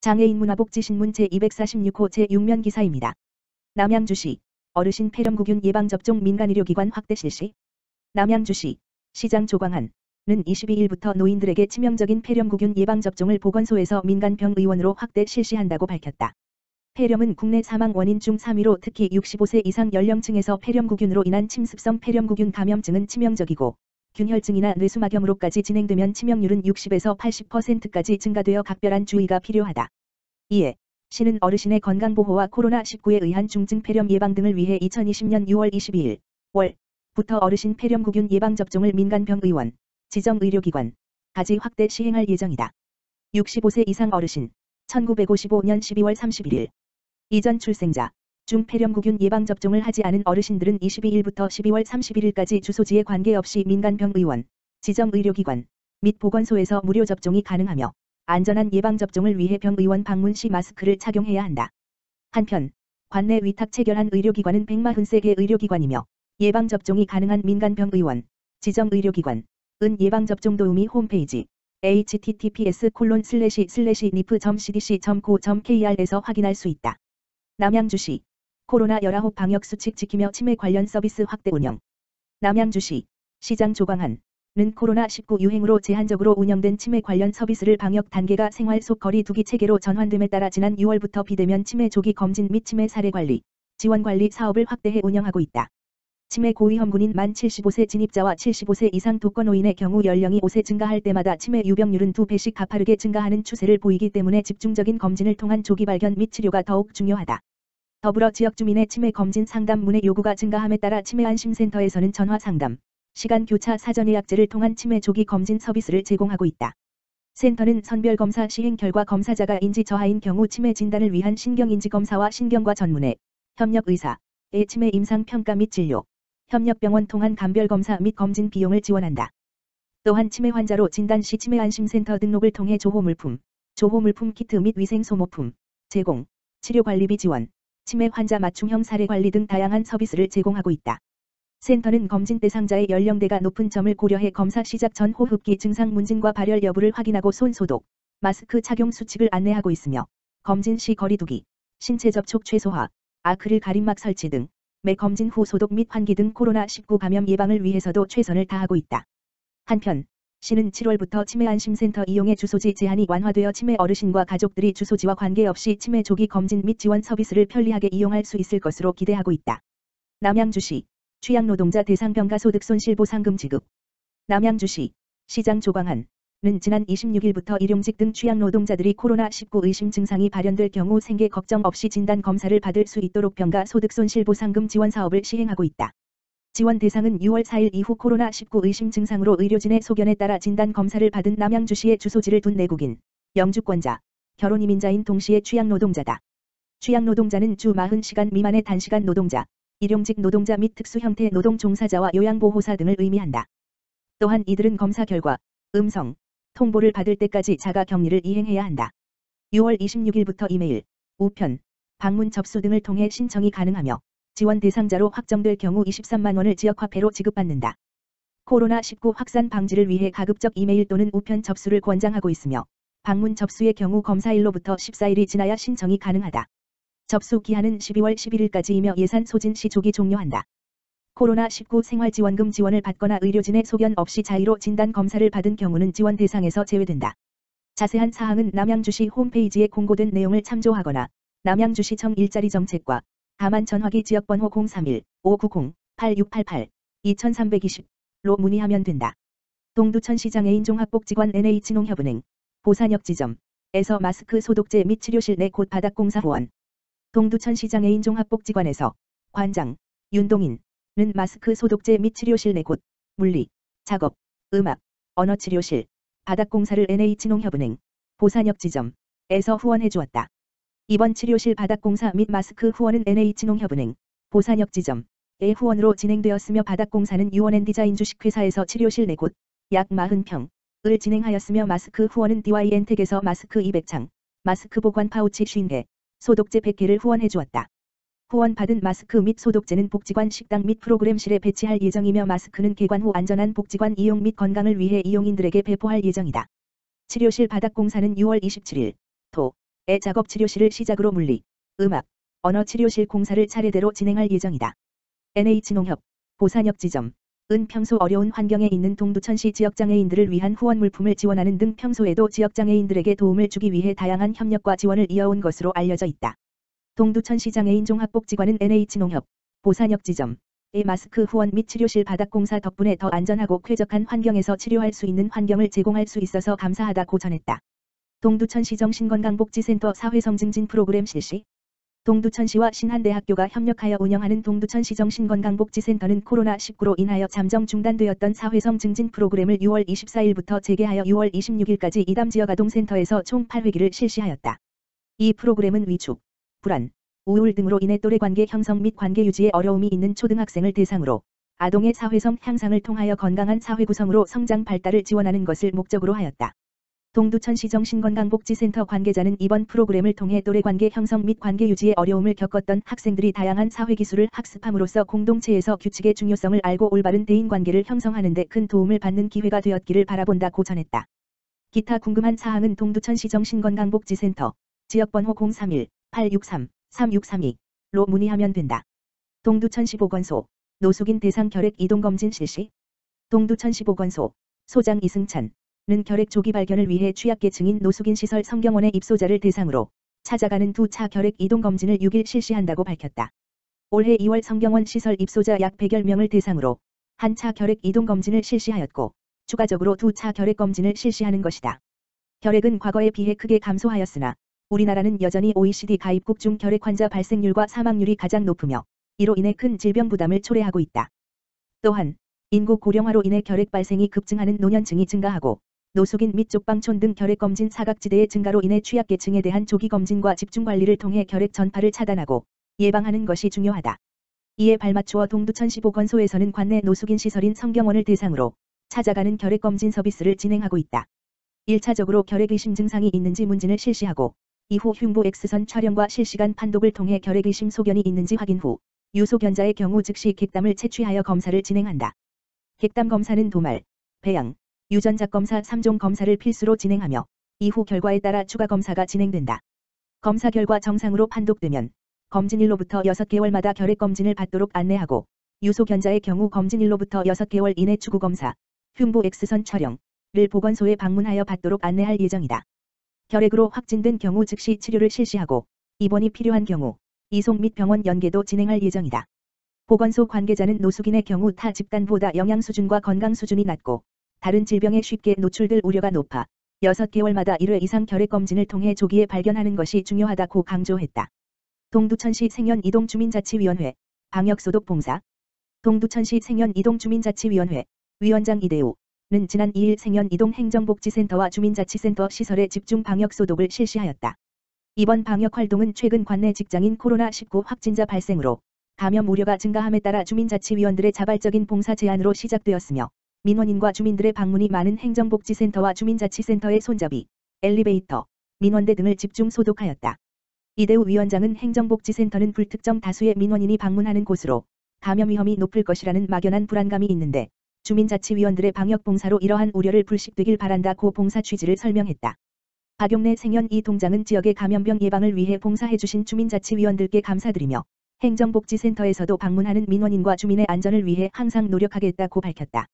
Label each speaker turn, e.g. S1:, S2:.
S1: 장애인 문화복지신문 제246호 제6면 기사입니다. 남양주시 어르신 폐렴구균 예방접종 민간의료기관 확대 실시. 남양주시 시장 조광한은 22일부터 노인들에게 치명적인 폐렴구균 예방접종을 보건소에서 민간병의원으로 확대 실시한다고 밝혔다. 폐렴은 국내 사망 원인 중 3위로 특히 65세 이상 연령층에서 폐렴구균으로 인한 침습성 폐렴구균 감염증은 치명적이고 균혈증이나 뇌수막염으로까지 진행되면 치명률은 60에서 80%까지 증가되어 각별한 주의가 필요하다. 이에 시는 어르신의 건강보호와 코로나19에 의한 중증 폐렴 예방 등을 위해 2020년 6월 22일 월부터 어르신 폐렴구균 예방접종을 민간병의원, 지정의료기관까지 확대 시행할 예정이다. 65세 이상 어르신 1955년 12월 31일 이전 출생자 중 폐렴구균 예방접종을 하지 않은 어르신들은 22일부터 12월 31일까지 주소지에 관계없이 민간병의원, 지정의료기관 및 보건소에서 무료 접종이 가능하며 안전한 예방접종을 위해 병의원 방문 시 마스크를 착용해야 한다. 한편 관내 위탁 체결한 의료기관은 143개 의료기관이며 예방접종이 가능한 민간병의원, 지정의료기관 은 예방접종 도우미 홈페이지 https://nip.cdc.go.kr에서 확인할 수 있다. 남양주시 코로나19 방역수칙 지키며 치매 관련 서비스 확대 운영. 남양주시 시장 조광한은 코로나19 유행으로 제한적으로 운영된 치매 관련 서비스를 방역 단계가 생활 속 거리 두기 체계로 전환됨에 따라 지난 6월부터 비대면 치매 조기 검진 및 치매 사례 관리, 지원 관리 사업을 확대해 운영하고 있다. 치매 고위험군인 만 75세 진입자와 75세 이상 독거노인의 경우 연령이 5세 증가할 때마다 치매 유병률은 2배씩 가파르게 증가하는 추세를 보이기 때문에 집중적인 검진을 통한 조기 발견 및 치료가 더욱 중요하다. 더불어 지역 주민의 치매 검진 상담 문의 요구가 증가함에 따라 치매안심센터에서는 전화 상담, 시간 교차 사전 예약제를 통한 치매 조기 검진 서비스를 제공하고 있다. 센터는 선별검사 시행 결과 검사자가 인지 저하인 경우 치매 진단을 위한 신경인지검사와 신경과 전문의, 협력의사의 치매 임상평가 및 진료, 협력병원 통한 감별검사 및 검진 비용을 지원한다. 또한 치매 환자로 진단 시 치매안심센터 등록을 통해 조호물품 키트 및 위생소모품 제공, 치료관리비 지원, 치매 환자 맞춤형 사례 관리 등 다양한 서비스를 제공하고 있다. 센터는 검진 대상자의 연령대가 높은 점을 고려해 검사 시작 전 호흡기 증상 문진과 발열 여부를 확인하고 손 소독, 마스크 착용 수칙을 안내하고 있으며 검진 시 거리 두기, 신체 접촉 최소화, 아크릴 가림막 설치 등 매 검진 후 소독 및 환기 등 코로나19 감염 예방을 위해서도 최선을 다하고 있다. 한편 시는 7월부터 치매안심센터 이용의 주소지 제한이 완화되어 치매 어르신과 가족들이 주소지와 관계없이 치매 조기 검진 및 지원 서비스를 편리하게 이용할 수 있을 것으로 기대하고 있다. 남양주시 취약노동자 대상병가 소득손실보상금 지급. 남양주시 시장 조광한은 지난 26일부터 일용직 등 취약노동자들이 코로나19 의심 증상이 발현될 경우 생계 걱정 없이 진단 검사를 받을 수 있도록 병가 소득손실보상금 지원 사업을 시행하고 있다. 지원 대상은 6월 4일 이후 코로나19 의심 증상으로 의료진의 소견에 따라 진단 검사를 받은 남양주시에 주소지를 둔 내국인, 영주권자, 결혼 이민자인 동시에 취약노동자다. 취약노동자는 주 40시간 미만의 단시간 노동자, 일용직 노동자 및 특수 형태 노동 종사자와 요양보호사 등을 의미한다. 또한 이들은 검사 결과 음성 통보를 받을 때까지 자가 격리를 이행해야 한다. 6월 26일부터 이메일, 우편, 방문 접수 등을 통해 신청이 가능하며 지원 대상자로 확정될 경우 23만 원을 지역화폐로 지급받는다. 코로나19 확산 방지를 위해 가급적 이메일 또는 우편 접수를 권장하고 있으며 방문 접수의 경우 검사일로부터 14일이 지나야 신청이 가능하다. 접수 기한은 12월 11일까지이며 예산 소진 시 조기 종료한다. 코로나19 생활지원금 지원을 받거나 의료진의 소견 없이 자의로 진단 검사를 받은 경우는 지원 대상에서 제외된다. 자세한 사항은 남양주시 홈페이지에 공고된 내용을 참조하거나 남양주시청 일자리 정책과 다만 전화기 지역번호 031-590-8688 2320로 문의하면 된다. 동두천시장 애인종합복지관 NH농협은행 보산역 지점에서 마스크 소독제 및 치료실 내 곧 바닥공사 후원. 동두천시장 애인종합복지관에서 관장 윤동인은 마스크 소독제 및 치료실 내 곧 물리, 작업, 음악, 언어치료실, 바닥공사를 NH농협은행 보산역 지점에서 후원해 주었다. 이번 치료실 바닥공사 및 마스크 후원은 NH농협은행 보산역 지점의 후원으로 진행되었으며 바닥공사는 유원앤디자인 주식회사에서 치료실 내 곧 약 40평을 진행하였으며 마스크 후원은 DY엔텍에서 마스크 200창, 마스크 보관 파우치 50개, 소독제 100개를 후원해 주었다. 후원받은 마스크 및 소독제는 복지관 식당 및 프로그램실에 배치할 예정이며 마스크는 개관 후 안전한 복지관 이용 및 건강을 위해 이용인들에게 배포할 예정이다. 치료실 바닥공사는 6월 27일 토 작업치료실을 시작으로 물리, 음악, 언어치료실 공사를 차례대로 진행할 예정이다. NH농협, 보산역 지점, 은 평소 어려운 환경에 있는 동두천시 지역장애인들을 위한 후원 물품을 지원하는 등 평소에도 지역장애인들에게 도움을 주기 위해 다양한 협력과 지원을 이어온 것으로 알려져 있다. 동두천시 장애인 종합복지관은 NH농협, 보산역 지점, 의 마스크 후원 및 치료실 바닥 공사 덕분에 더 안전하고 쾌적한 환경에서 치료할 수 있는 환경을 제공할 수 있어서 감사하다고 전했다. 동두천시정 신건강복지센터 사회성 증진 프로그램 실시. 동두천시와 신한대학교가 협력하여 운영하는 동두천시정 신건강복지센터는 코로나19로 인하여 잠정 중단되었던 사회성 증진 프로그램을 6월 24일부터 재개하여 6월 26일까지 이담 지역 아동센터에서 총 8회기를 실시하였다. 이 프로그램은 위축, 불안, 우울 등으로 인해 또래관계 형성 및 관계 유지에 어려움이 있는 초등학생을 대상으로 아동의 사회성 향상을 통하여 건강한 사회구성으로 성장 발달을 지원하는 것을 목적으로 하였다. 동두천시정 신건강복지센터 관계자는 이번 프로그램을 통해 또래관계 형성 및 관계 유지에 어려움을 겪었던 학생들이 다양한 사회기술을 학습함으로써 공동체에서 규칙의 중요성을 알고 올바른 대인관계를 형성하는 데 큰 도움을 받는 기회가 되었기를 바라본다고 전했다. 기타 궁금한 사항은 동두천시정 신건강복지센터 지역번호 031-863-3632로 문의하면 된다. 동두천시보건소 노숙인 대상 결핵 이동검진 실시. 동두천시보건소 소장 이승찬 는 결핵 조기 발견을 위해 취약계층인 노숙인 시설 성경원의 입소자를 대상으로 찾아가는 2차 결핵 이동 검진을 6일 실시한다고 밝혔다. 올해 2월 성경원 시설 입소자 약 100여 명을 대상으로 1차 결핵 이동 검진을 실시하였고 추가적으로 2차 결핵 검진을 실시하는 것이다. 결핵은 과거에 비해 크게 감소하였으나 우리나라는 여전히 OECD 가입국 중 결핵 환자 발생률과 사망률이 가장 높으며 이로 인해 큰 질병 부담을 초래하고 있다. 또한 인구 고령화로 인해 결핵 발생이 급증하는 노년층이 증가하고 노숙인 및 쪽방촌 등 결핵검진 사각지대의 증가로 인해 취약계층에 대한 조기검진과 집중관리를 통해 결핵 전파를 차단하고 예방하는 것이 중요하다. 이에 발맞추어 동두천시 보건소에서는 관내 노숙인 시설인 성경원을 대상으로 찾아가는 결핵검진 서비스를 진행하고 있다. 1차적으로 결핵 의심 증상이 있는지 문진을 실시하고 이후 흉부 X선 촬영과 실시간 판독을 통해 결핵 의심 소견이 있는지 확인 후 유소견자의 경우 즉시 객담을 채취하여 검사를 진행한다. 객담 검사는 도말, 배양, 유전자 검사 3종 검사를 필수로 진행하며 이후 결과에 따라 추가 검사가 진행된다. 검사 결과 정상으로 판독되면 검진일로부터 6개월마다 결핵 검진을 받도록 안내하고 유소견자의 경우 검진일로부터 6개월 이내 추구 검사, 흉부 X선 촬영을 보건소에 방문하여 받도록 안내할 예정이다. 결핵으로 확진된 경우 즉시 치료를 실시하고 입원이 필요한 경우 이송 및 병원 연계도 진행할 예정이다. 보건소 관계자는 노숙인의 경우 타 집단보다 영양 수준과 건강 수준이 낮고 다른 질병에 쉽게 노출될 우려가 높아 6개월마다 1회 이상 결핵 검진을 통해 조기에 발견하는 것이 중요하다고 강조했다. 동두천시 생연이동주민자치위원회 방역소독봉사. 동두천시 생연이동주민자치위원회 위원장 이대우는 지난 2일 생연이동행정복지센터와 주민자치센터 시설의 집중 방역소독을 실시하였다. 이번 방역활동은 최근 관내 직장인 코로나19 확진자 발생으로 감염 우려가 증가함에 따라 주민자치위원들의 자발적인 봉사 제안으로 시작되었으며 민원인과 주민들의 방문이 많은 행정복지센터와 주민자치센터의 손잡이, 엘리베이터, 민원대 등을 집중 소독하였다. 이대우 위원장은 행정복지센터는 불특정 다수의 민원인이 방문하는 곳으로 감염 위험이 높을 것이라는 막연한 불안감이 있는데 주민자치위원들의 방역봉사로 이러한 우려를 불식되길 바란다고 봉사 취지를 설명했다. 박용래 생연이 동장은 지역의 감염병 예방을 위해 봉사해주신 주민자치위원들께 감사드리며 행정복지센터에서도 방문하는 민원인과 주민의 안전을 위해 항상 노력하겠다고 밝혔다.